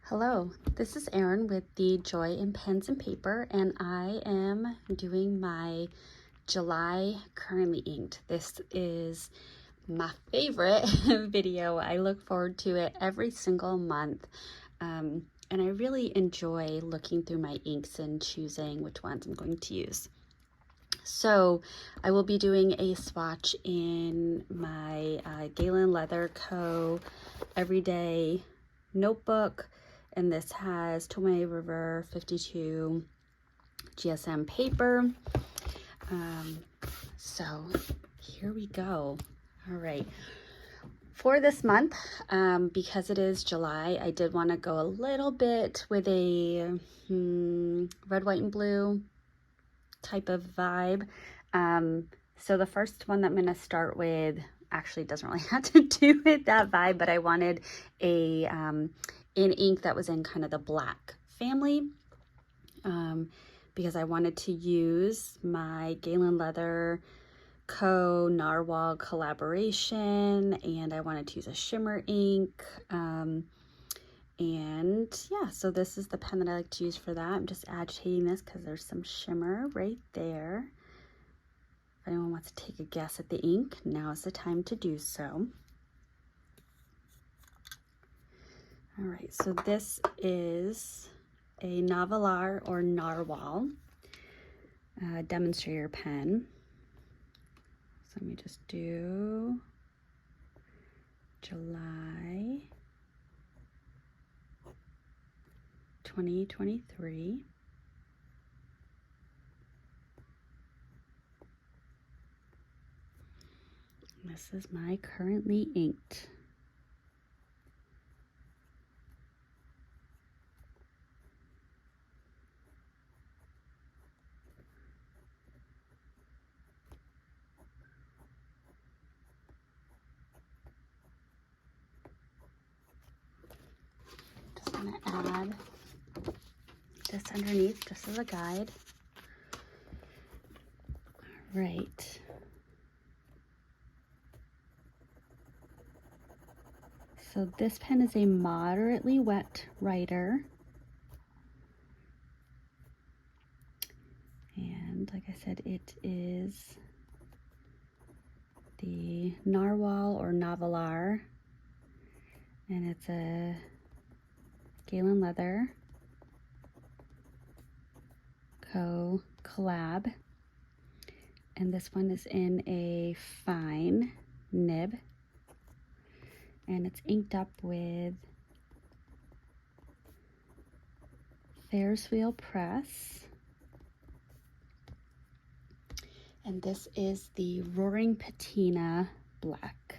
Hello, this is Erin with the Joy in Pens and Paper, and I am doing my July currently inked. This is my favorite video. I look forward to it every single month, and I really enjoy looking through my inks and choosing which ones I'm going to use. So I will be doing a swatch in my Galen Leather Co. Everyday notebook, and this has Tomei River 52 GSM paper. So here we go. All right. For this month, because it is July, I did want to go a little bit with a red, white, and blue type of vibe. So the first one that I'm going to start with actually doesn't really have to do with that vibe, but I wanted a in ink that was in kind of the black family, because I wanted to use my Galen Leather Co. Narwhal collaboration, and I wanted to use a shimmer ink. And yeah, so this is the pen that I like to use for that. I'm just agitating this because there's some shimmer right there. If anyone wants to take a guess at the ink, now is the time to do so. All right, so this is a Novelar or Narwhal demonstrator pen. So let me just do July 2023. This is my currently inked. Just going to add this underneath just as a guide. All right. So this pen is a moderately wet writer. And like I said, it is the Narwhal or Novelar. And it's a Galen Leather Co. collab. And this one is in a fine nib. And it's inked up with Ferris Wheel Press. And this is the Roaring Patina Black.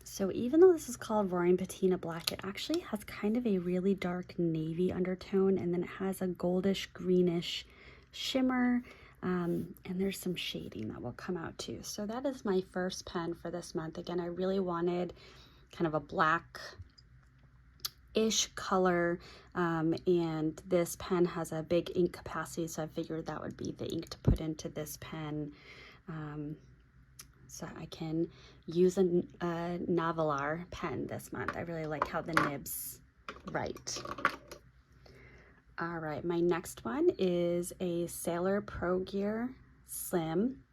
So even though this is called Roaring Patina Black, it actually has kind of a really dark navy undertone, and then it has a goldish greenish shimmer, and there's some shading that will come out too. So that is my first pen for this month. Again, I really wanted kind of a black-ish color, and this pen has a big ink capacity, so I figured that would be the ink to put into this pen. So I can use a Novelar pen this month. I really like how the nibs write. All right, my next one is a Sailor Pro Gear Slim.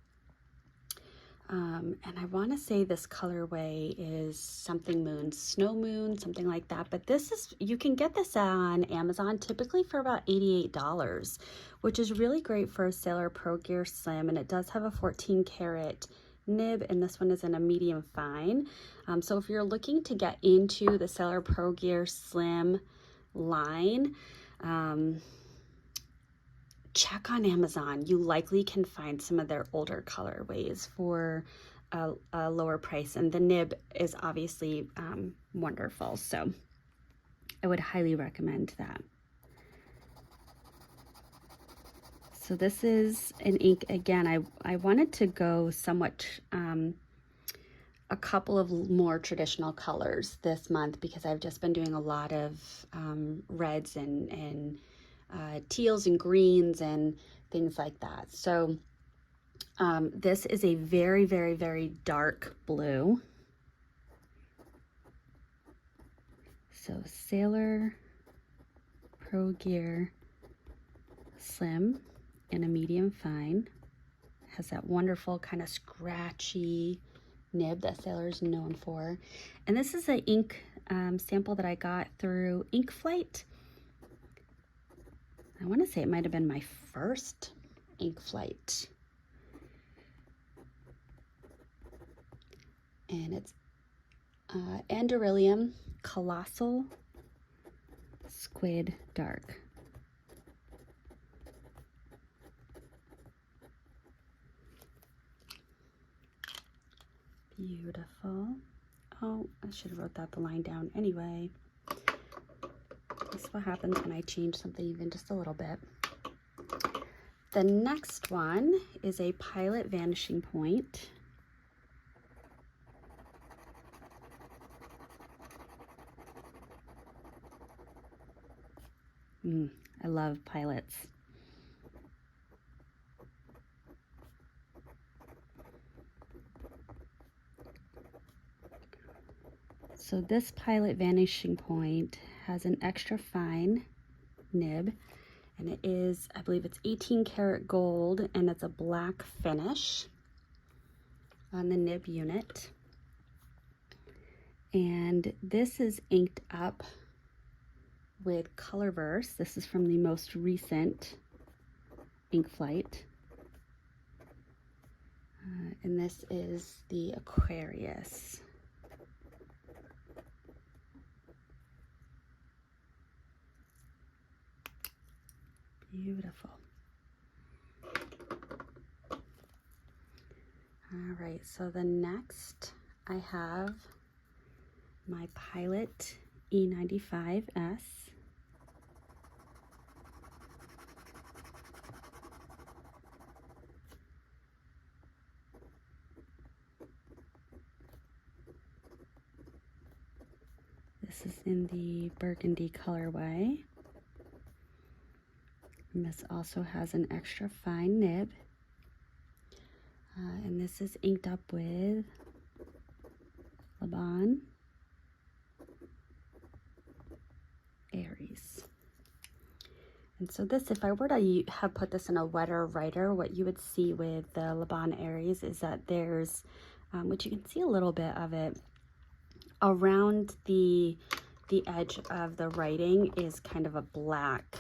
And I want to say this colorway is something moon, snow moon, something like that. But this is, you can get this on Amazon typically for about $88, which is really great for a Sailor Pro Gear Slim. And it does have a 14 karat nib, and this one is in a medium fine. So if you're looking to get into the Sailor Pro Gear Slim line, check on Amazon. You likely can find some of their older colorways for a lower price, and the nib is obviously wonderful, so I would highly recommend that. So this is an ink, again, I wanted to go somewhat, a couple of more traditional colors this month, because I've just been doing a lot of reds and teals and greens and things like that. So this is a very, very, very dark blue. So Sailor Pro Gear Slim in a medium fine. Has that wonderful kind of scratchy nib that Sailor is known for. And this is an ink sample that I got through Ink Flight. I want to say it might have been my first Ink Flight. And it's Andoryllium Colossal Squid Dark. Beautiful. Oh, I should have wrote the line down anyway. This is what happens when I change something even just a little bit. The next one is a Pilot Vanishing Point. I love Pilots. So this Pilot Vanishing Point has an extra fine nib, and it is, I believe it's 18 karat gold, and it's a black finish on the nib unit. And this is inked up with Colorverse. This is from the most recent Ink Flight. And this is the Aquarius. Beautiful. All right, so the next I have my Pilot E95S. This is in the burgundy colorway. And this also has an extra fine nib. And this is inked up with Laban Aries. And so this, if I were to have put this in a wetter writer, what you would see with the Laban Aries is that there's, which you can see a little bit of it, around the edge of the writing is kind of a black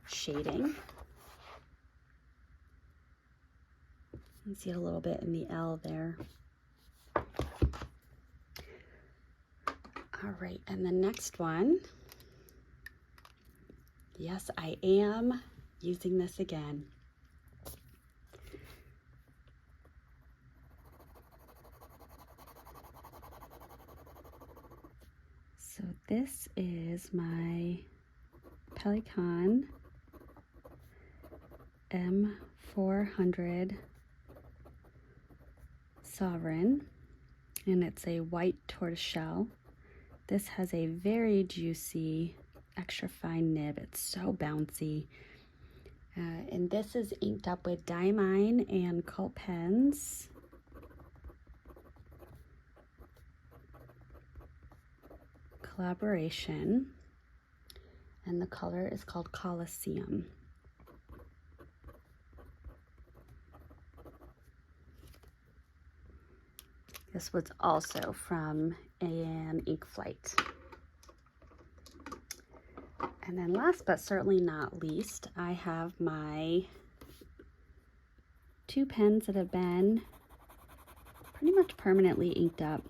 shading. You can see it a little bit in the L there. All right, and the next one, yes, I am using this again. So this is my Pelican M400 Sovereign, and it's a white tortoiseshell. This has a very juicy, extra fine nib. It's so bouncy. And this is inked up with Diamond and Cult pens. Collaboration. And the color is called Coliseum. This was also from an Ink Flight. And then last but certainly not least, I have my two pens that have been pretty much permanently inked up,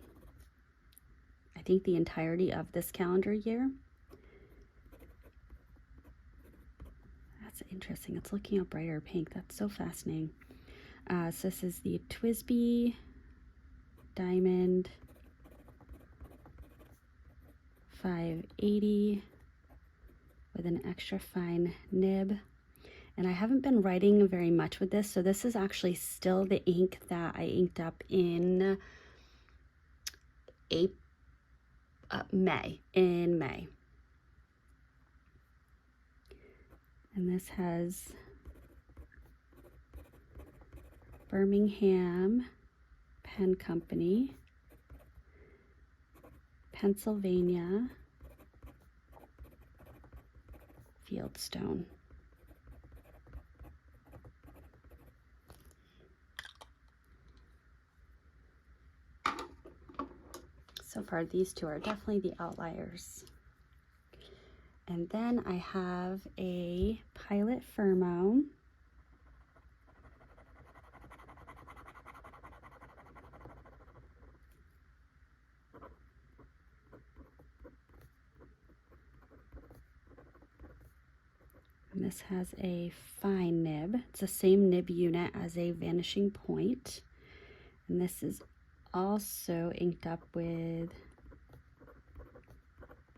I think the entirety of this calendar year. That's interesting. It's looking a brighter pink. That's so fascinating. So this is the TWSBI Diamond 580 with an extra fine nib. And I haven't been writing very much with this, so this is actually still the ink that I inked up in May. And this has Birmingham Pen Company, Pennsylvania Fieldstone. So far, these two are definitely the outliers. And then I have a Pilot Pheromone. And this has a fine nib. It's the same nib unit as a Vanishing Point. And this is also inked up with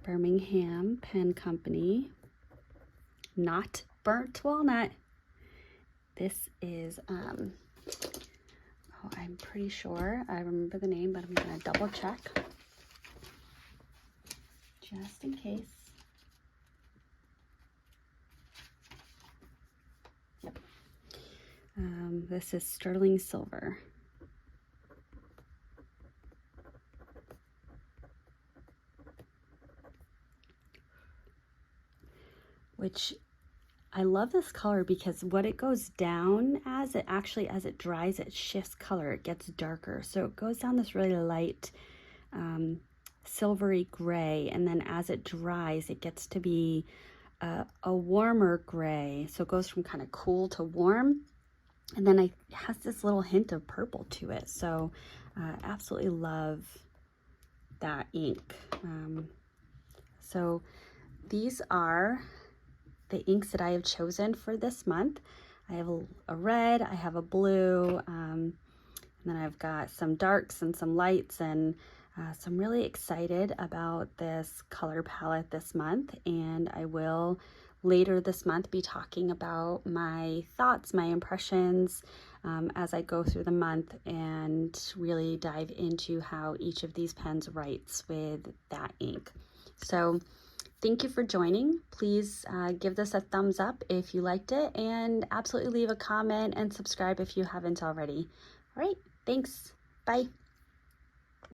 Birmingham Pen Company, not burnt walnut. This is, oh, I'm pretty sure I remember the name, but I'm gonna double check just in case. Yep. This is Sterling Silver. Which I love this color because what it goes down as, it actually, as it dries, it shifts color, it gets darker. So it goes down this really light silvery gray, and then as it dries, it gets to be a warmer gray. So it goes from kind of cool to warm, and then it has this little hint of purple to it. So absolutely love that ink. So these are the inks that I have chosen for this month. I have a red, I have a blue, and then I've got some darks and some lights, and so I'm really excited about this color palette this month, and I will later this month be talking about my thoughts, my impressions as I go through the month and really dive into how each of these pens writes with that ink. So thank you for joining. Please give this a thumbs up if you liked it, and absolutely leave a comment and subscribe if you haven't already. All right, thanks. Bye.